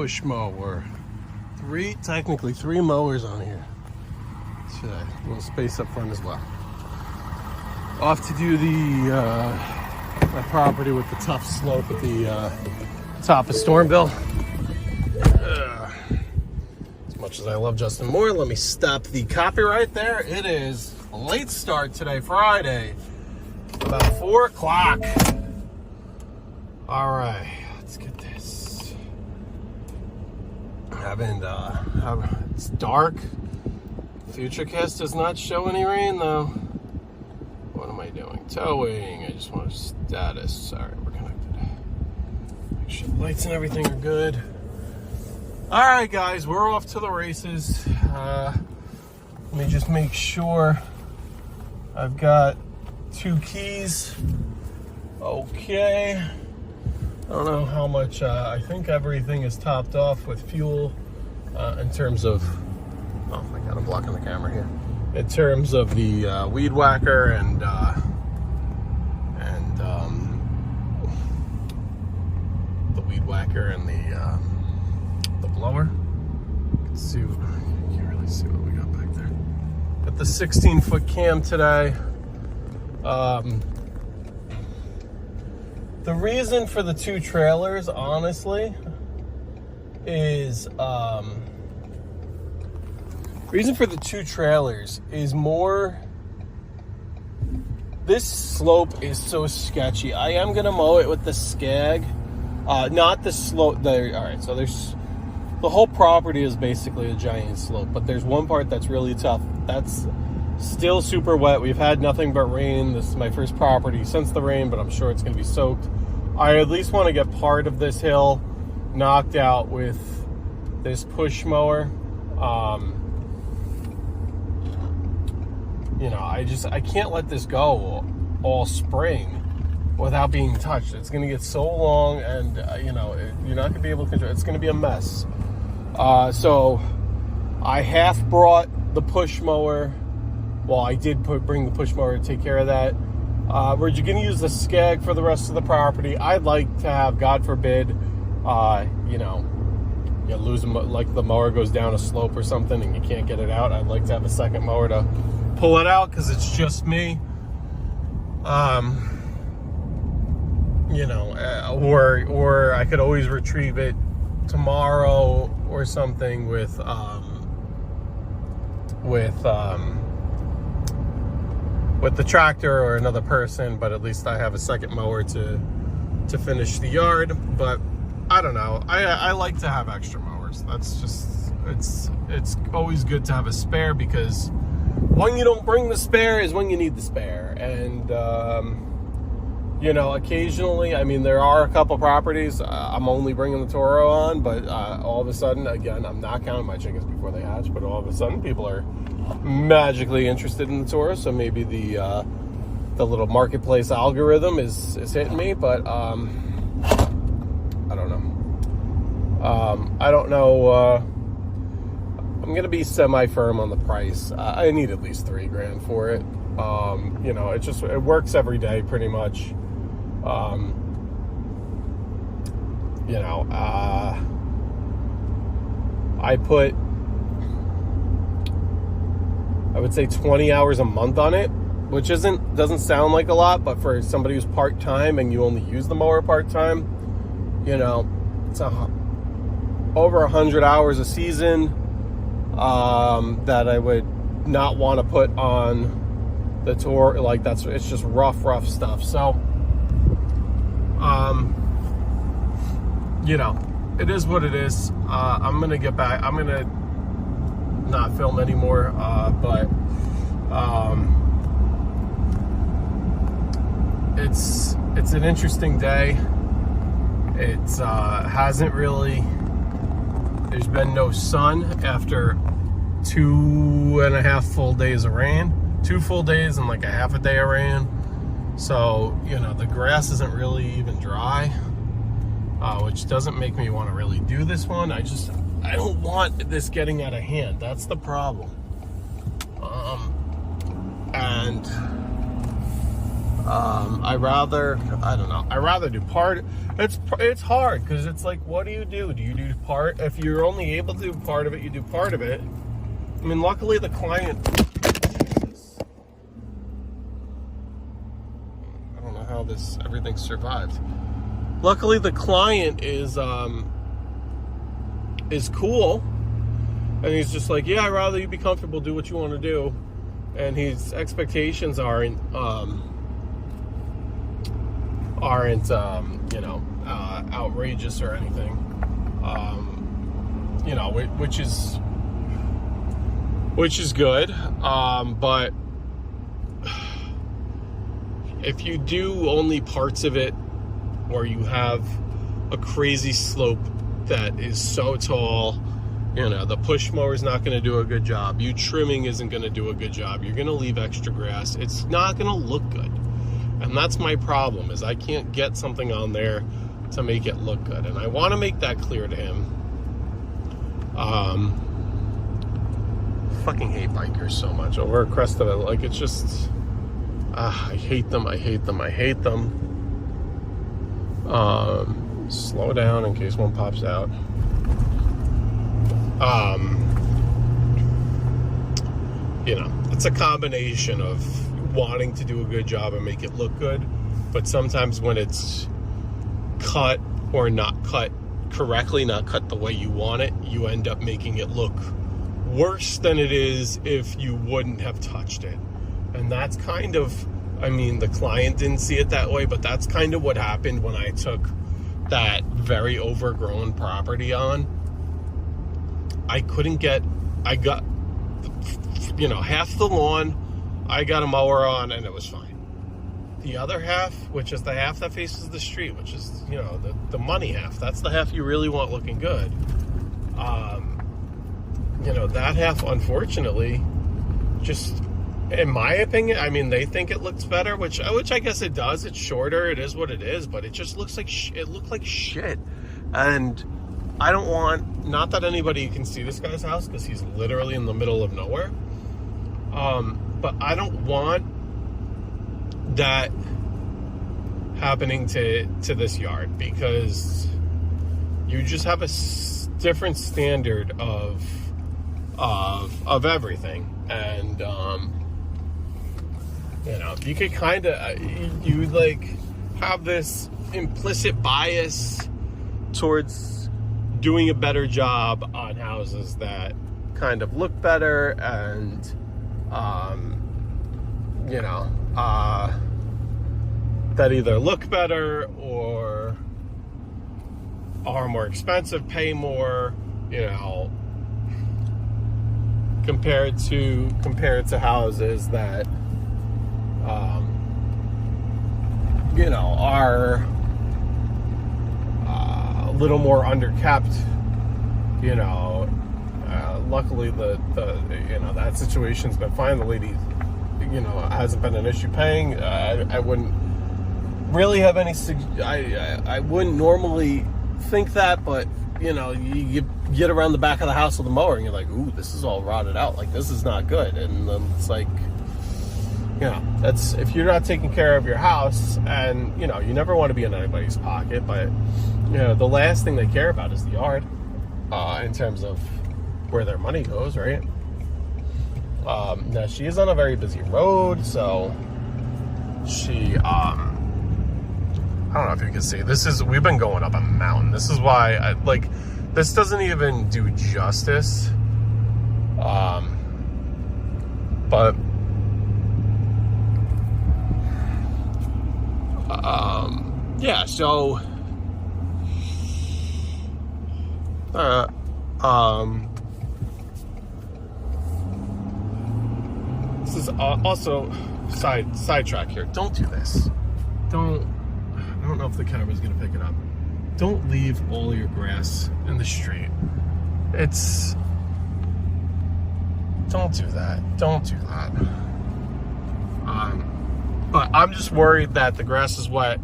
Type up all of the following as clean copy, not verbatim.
push mower. Technically three mowers on here today. A little space up front as well. Off to do the my property with the tough slope at the top of Stormville. As much as I love Justin Moore, let me stop the copyright there. It is a late start today, Friday, about 4 o'clock. All right, let's get this. It's dark. Futurecast does not show any rain though. What am I doing? Towing. I just want status. Sorry, we're connected. Make sure the lights and everything are good. All right, guys, we're off to the races. Let me just make sure I've got 2 keys. Okay. I don't know how much. I think everything is topped off with fuel in terms of. Oh my God, I'm blocking the camera here. In terms of the weed whacker and the weed whacker and the blower. Let's see. You can't really see what we got back there. Got the 16-foot cam today. The reason for the 2 trailers, honestly, is more. This slope is so sketchy. I am gonna mow it with the Skag, not the slope. All right, so there's the whole property is basically a giant slope, but there's one part that's really tough. That's still super wet. We've had nothing but rain. This is my first property since the rain, but I'm sure it's gonna be soaked. I at least want to get part of this hill knocked out with this push mower. You know, I can't let this go all spring without being touched. It's going to get so long, and you know, you're not going to be able to control it. It's going to be a mess. So I half brought the push mower. Well, I did bring the push mower to take care of that. We're going to use the Skag for the rest of the property. I'd like to have, God forbid, you know, you lose them, like the mower goes down a slope or something and you can't get it out. I'd like to have a second mower to pull it out because it's just me. You know, or I could always retrieve it tomorrow or something with the tractor or another person, but at least I have a second mower to finish the yard. But I don't know. I like to have extra mowers. That's just, it's always good to have a spare, because when you don't bring the spare is when you need the spare. And you know, occasionally, I mean, there are a couple properties I'm only bringing the Toro on, but all of a sudden, again, I'm not counting my chickens before they hatch, but all of a sudden people are magically interested in the Toro, so maybe the little marketplace algorithm is hitting me. But I don't know. I don't know. I'm gonna be semi-firm on the price. I need at least $3,000 for it. You know, it works every day pretty much. You know, I put, I would say 20 hours a month on it, which doesn't sound like a lot, but for somebody who's part-time and you only use the mower part-time, you know, it's over 100 hours a season that I would not want to put on the tour. Like, it's just rough stuff. So you know, it is what it is. I'm gonna get back. I'm gonna not film anymore, but it's an interesting day. It's hasn't really, there's been no sun after 2.5 full days of rain, 2 full days and like a half a day of rain. So, you know, the grass isn't really even dry, which doesn't make me want to really do this one. I don't want this getting out of hand. That's the problem. And I don't know. I rather do part. It's hard because it's like, what do? Do you do part? If you're only able to do part of it, you do part of it. I mean, luckily the client. Jesus. I don't know how everything survived. Luckily the client is cool, and he's just like, yeah, I'd rather you be comfortable, do what you want to do, and his expectations aren't outrageous or anything, which is good, but if you do only parts of it, or you have a crazy slope that is so tall, the push mower is not going to do a good job, you trimming isn't going to do a good job, you're going to leave extra grass, it's not going to look good. And that's my problem, is I can't get something on there to make it look good. And I want to make that clear to him. Fucking hate bikers so much. Over at Crest of it, like, it's just, I hate them. Slow down in case one pops out. It's a combination of wanting to do a good job and make it look good, but sometimes when it's cut or not cut correctly, not cut the way you want it, you end up making it look worse than it is if you wouldn't have touched it. And that's kind of, the client didn't see it that way, but that's kind of what happened when I took that very overgrown property on. I got half the lawn I got a mower on, and it was fine. The other half, which is the half that faces the street, which is, the money half, that's the half you really want looking good. That half, unfortunately, just, in my opinion, they think it looks better, which I guess it does. It's shorter, it is what it is, but it just looks like it looked like shit. And I don't want, not that anybody can see this guy's house, because he's literally in the middle of nowhere. But I don't want that happening to this yard, because you just have a different standard of everything. And you could kind of have this implicit bias towards doing a better job on houses that kind of look better and that either look better or are more expensive, pay more, compared to houses that are a little more underkept. Luckily that situation's been fine. The lady hasn't been an issue paying. I wouldn't really have any I wouldn't normally think that, but you get around the back of the house with the mower and you're like, ooh, this is all rotted out, like this is not good. And then it's like, that's, if you're not taking care of your house, and you never want to be in anybody's pocket, but the last thing they care about is the yard, in terms of where their money goes, right? Now she is on a very busy road, so she I don't know if you can see, we've been going up a mountain. This is why this doesn't even do justice. But yeah, so this is also sidetrack here. Don't do this. I don't know if the camera's gonna pick it up. Don't leave all your grass in the street. Don't do that. Don't do that. But I'm just worried that the grass is wet.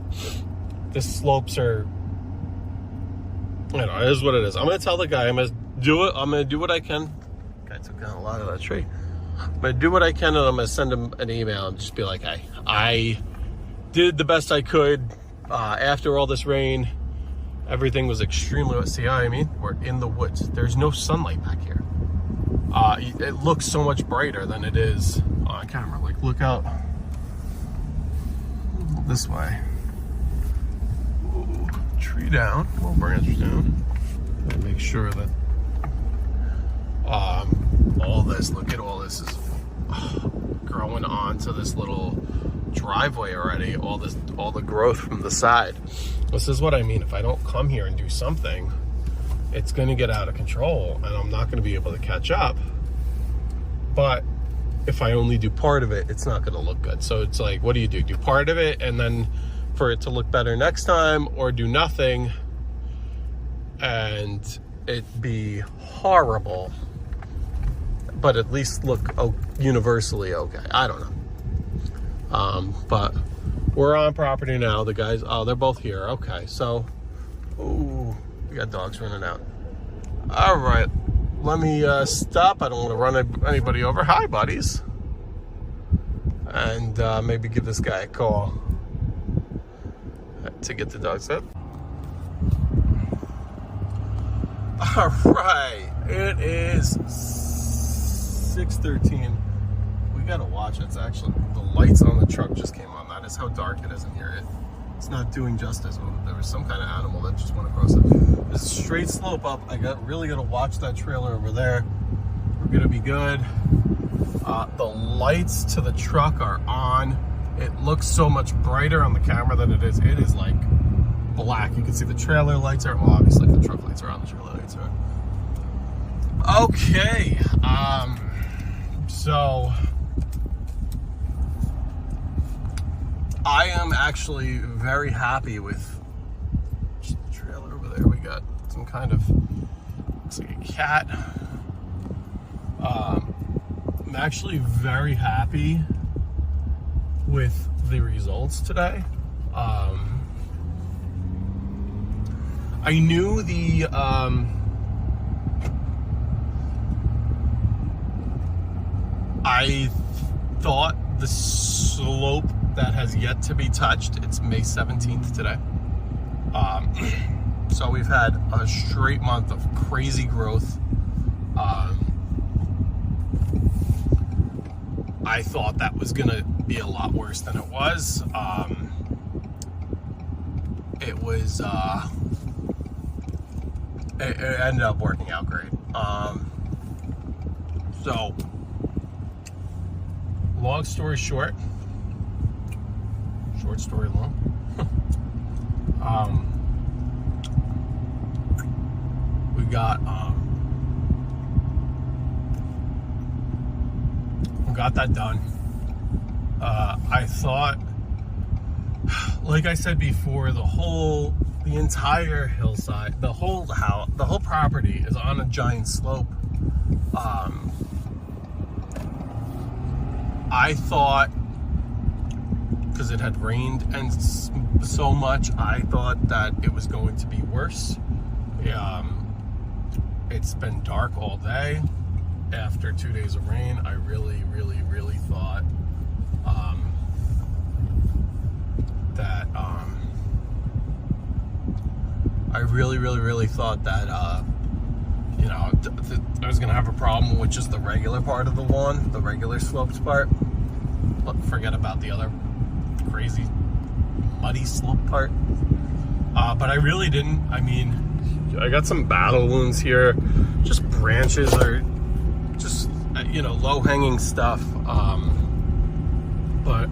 The slopes are, it is what it is. I'm gonna tell the guy, I'm gonna do what I can. Guy took down a lot of that tree. I'm gonna do what I can, and I'm gonna send him an email and just be like, hey, I did the best I could. After all this rain, everything was extremely wet. See how I mean? We're in the woods. There's no sunlight back here. It looks so much brighter than it is on camera. Like, look out this way. Ooh, tree down, little branch down. Make sure that all this, look at all this is growing onto this little driveway already. All the growth from the side. This is what I mean. If I don't come here and do something, it's going to get out of control and I'm not going to be able to catch up. But if I only do part of it, it's not going to look good. So it's like, what do? Do part of it and then for it to look better next time, or do nothing and it be horrible, but at least look universally okay. I don't know. But we're on property now. The guys, oh, they're both here. Okay, so, ooh, we got dogs running out. All right, let me stop. I don't want to run anybody over. Hi, buddies. And maybe give this guy a call to get the dogs up. All right, it is 6:13. We gotta watch. It's actually, the lights on the truck just came on. That is how dark it is in here. It's not doing justice. There was some kind of animal that just went across it. There's a straight slope up. I really gotta watch that trailer over there. We're gonna be good. The lights to the truck are on. It looks so much brighter on the camera than it is. It is like black. You can see the trailer lights are, well, obviously if the truck lights are on, the trailer lights are on. Okay, so I am actually very happy with the trailer over there. We got some kind of, looks like a cat. I'm actually very happy with the results today. I knew the I thought the slope that has yet to be touched, it's May 17th today. So we've had a straight month of crazy growth. I thought that was gonna be a lot worse than it was. It ended up working out great. So, long story short, short story long. We got that done. I thought, like I said before, the entire hillside, the whole house, the whole property is on a giant slope. I thought, because it had rained and so much, I thought that it was going to be worse. It's been dark all day after 2 days of rain. I really thought that I really thought that you know, I was gonna have a problem with just the regular part of the lawn, the regular sloped part. Forget about the other crazy muddy slope part. But I really didn't. I mean, I got some battle wounds here, just branches or just, you know, low-hanging stuff. But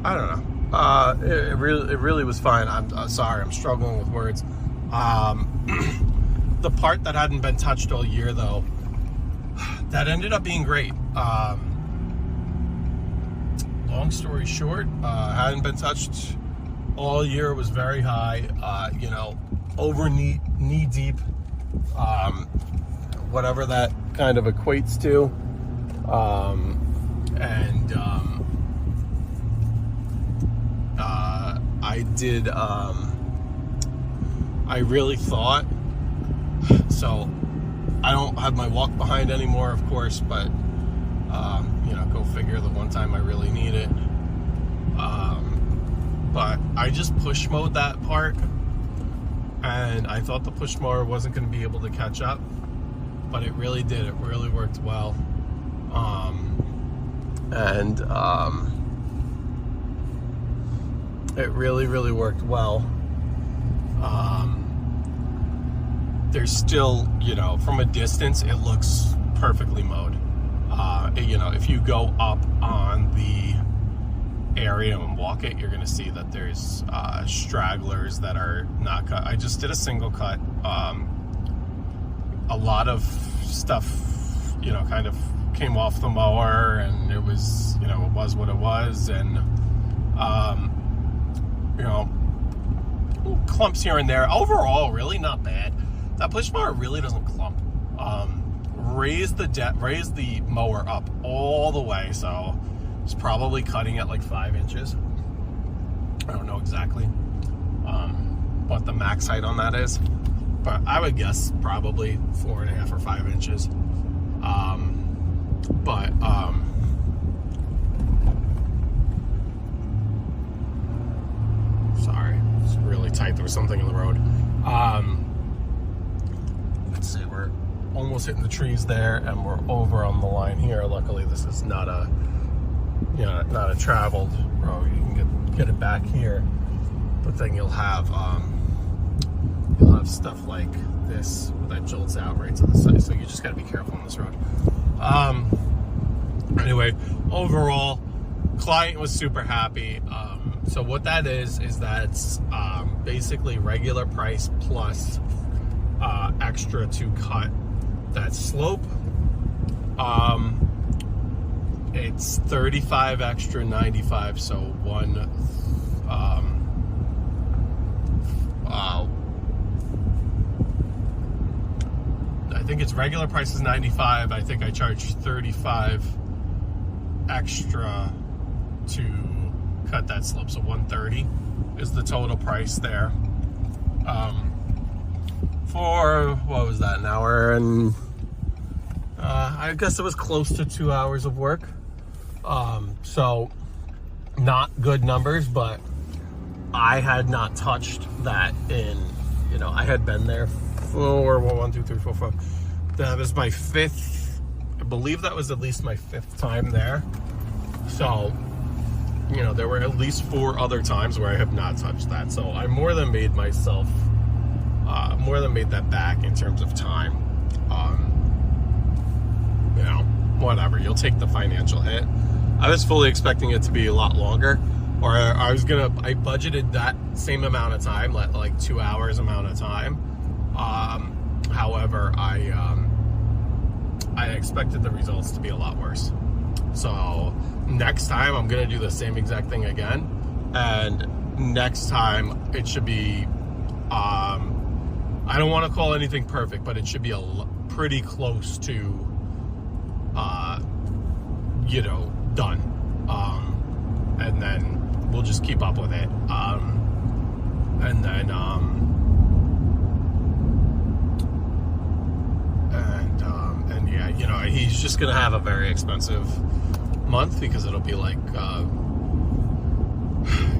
I don't know. It really was fine. I'm sorry, I'm struggling with words. The part that hadn't been touched all year, though, that ended up being great. Long story short, hadn't been touched all year. It was very high, you know, over knee deep, whatever that kind of equates to. I did, I really thought, so I don't have my walk behind anymore, of course, but You know, go figure, the one time I really need it. But I just push mowed that part, and I thought the push mower wasn't going to be able to catch up, but it really did. It really worked well. It really worked well. There's still, you know, from a distance, it looks perfectly mowed. You know, if you go up on the area and walk it, you're gonna see that there's stragglers that are not cut. I just did a single cut. A lot of stuff, you know, kind of came off the mower, and it was, you know, it was what it was, and you know, clumps here and there. Overall, really not bad. That push mower really doesn't clump. Raise the mower up all the way, so it's probably cutting at like 5 inches. I don't know exactly what the max height on that is, but I would guess probably 4.5 or 5 inches. Sorry, it's really tight. There was something in the road. Let's see, we're almost hitting the trees there, and we're over on the line here. Luckily, this is not a, you know, not a traveled road. You can get it back here, but then you'll have stuff like this that jolts out right to the side. So you just got to be careful on this road. Anyway, overall, client was super happy. So what that is that's basically regular price plus extra to cut that slope. It's 35 extra, 95, so one I think its regular price is 95. I think I charged 35 extra to cut that slope, so 130 is the total price there. For what was that, an hour and I guess it was close to 2 hours of work. So not good numbers, but I had not touched that in, you know, I had been there for 1, 2, 3, 4, 5. That was my 5th, I believe that was at least my 5th time there. So, you know, there were at least 4 other times where I have not touched that. So I more than made myself, more than made that back in terms of time. You know, whatever, you'll take the financial hit. I was fully expecting it to be a lot longer, or I budgeted that same amount of time, like 2 hours amount of time. However, I expected the results to be a lot worse. So next time I'm gonna do the same exact thing again, and next time it should be, I don't want to call anything perfect, but it should be pretty close to, you know, done. And then we'll just keep up with it. And yeah, you know, he's just gonna have a very expensive month, because it'll be like,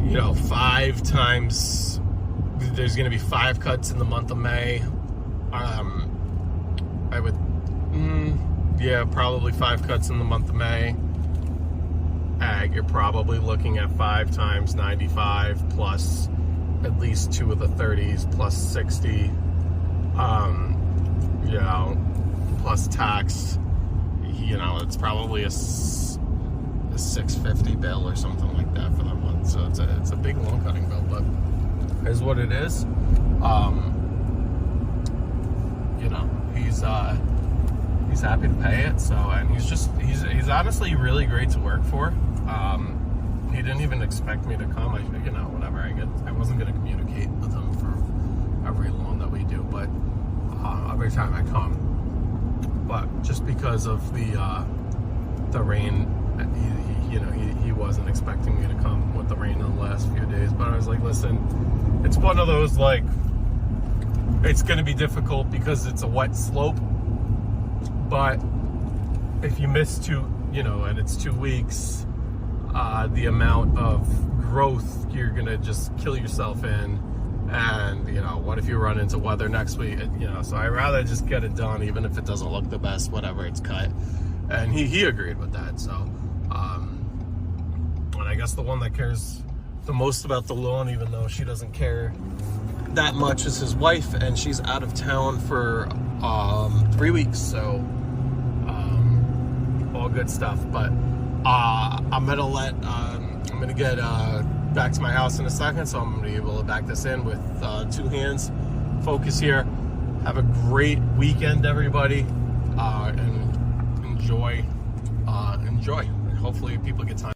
you know, 5 times. There's gonna be 5 cuts in the month of May. I would, yeah, probably 5 cuts in the month of May. Ag, you're probably looking at 5 times 95 plus at least 2 of the 30s plus 60. You know, plus tax. You know, it's probably a 650 bill or something like that for that month. So it's a big lawn cutting bill, but is what it is. You know, he's happy to pay it. So, and he's honestly really great to work for. He didn't even expect me to come. You know, whatever. I wasn't going to communicate with him for every lawn that we do, but every time I come. But just because of the rain, he wasn't expecting me to come with the rain in the last few days. But I was like, listen, it's one of those, like, it's going to be difficult because it's a wet slope. But if you miss 2 you know, and it's 2 weeks, the amount of growth you're gonna just kill yourself in. And, you know, what if you run into weather next week? You know, so I'd rather just get it done, even if it doesn't look the best, whatever, it's cut. And he agreed with that. So, and I guess the one that cares the most about the lawn, even though she doesn't care that much, is his wife, and she's out of town for 3 weeks. So, all good stuff. But I'm gonna get back to my house in a second, so I'm gonna be able to back this in with 2 hands. Focus here. Have a great weekend, everybody, and enjoy. And hopefully people get time